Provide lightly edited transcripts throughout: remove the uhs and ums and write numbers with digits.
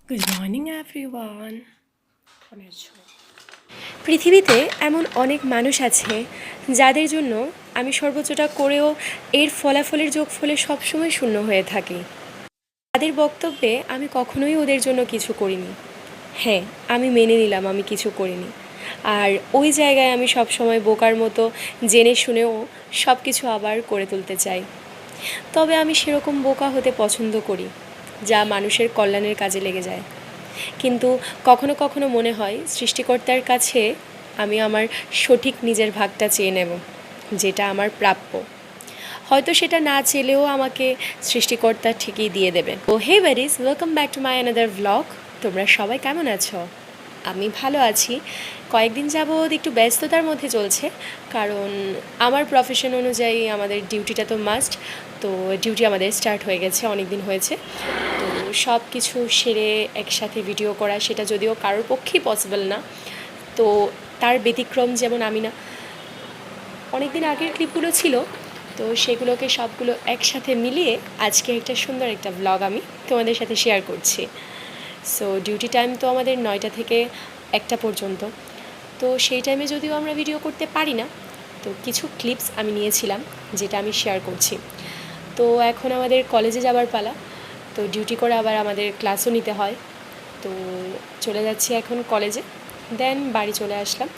Good morning everyone. পৃথিবীতে এমন অনেক মানুষ আছে যাদের জন্য আমি সর্বোচ্চটা করেও এর ফলাফলের যোগফলে সবসময় শূন্য হয়ে থাকি। তাদের বক্তব্যে আমি কখনোই ওদের জন্য কিছু করিনি। হ্যাঁ, আমি মেনে নিলাম আমি কিছু করিনি, আর ওই জায়গায় আমি সবসময় বোকার মতো জেনে শুনেও সব কিছু আবার করে তুলতে চাই। তবে আমি সেরকম বোকা হতে পছন্দ করি যা মানুষের কল্যাণের কাজে লেগে যায়। কিন্তু কখনো কখনো মনে হয় সৃষ্টিকর্তার কাছে আমি আমার সঠিক নিজের ভাগটা চেয়ে নেব, যেটা আমার প্রাপ্য। হয়তো সেটা না চেলেও আমাকে সৃষ্টিকর্তা ঠিকই দিয়ে দেবে। ও হে ভেরিস, welcome back to my another vlog. তোমরা সবাই কেমন আছো? আমি ভালো আছি। কয়েকদিন যাবৎ একটু ব্যস্ততার মধ্যে চলছে, কারণ আমার প্রফেশন অনুযায়ী আমাদের ডিউটিটা তো মাস্ট। তো ডিউটি আমাদের স্টার্ট হয়ে গেছে, অনেক দিন হয়েছে। তো সব কিছু সেরে একসাথে ভিডিও করা, সেটা যদিও কারোর পক্ষেই পসিবল না। তো তার ব্যতিক্রম যেমন আমি না, অনেক দিন আগের ক্লিপগুলো ছিল, তো সেগুলোকে সবগুলো একসাথে মিলিয়ে আজকে একটা সুন্দর একটা ব্লগ আমি তোমাদের সাথে শেয়ার করছি। সো ডিউটি টাইম তো আমাদের 9টা থেকে 1টা পর্যন্ত। তো সেই টাইমে যদিও আমরা ভিডিও করতে পারি না, তো কিছু ক্লিপস আমি নিয়েছিলাম যেটা আমি শেয়ার করছি। তো এখন আমাদের কলেজে যাবার পালা। তো ডিউটি করে আবার আমাদের ক্লাসও নিতে হয়। তো চলে যাচ্ছি এখন কলেজে, দেন বাড়ি চলে আসলাম।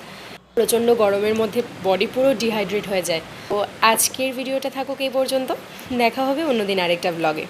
প্রচণ্ড গরমের মধ্যে বডি পুরো ডিহাইড্রেট হয়ে যায়। তো আজকের ভিডিওটা থাকুক এই পর্যন্ত, দেখা হবে অন্যদিন আরেকটা ব্লগে।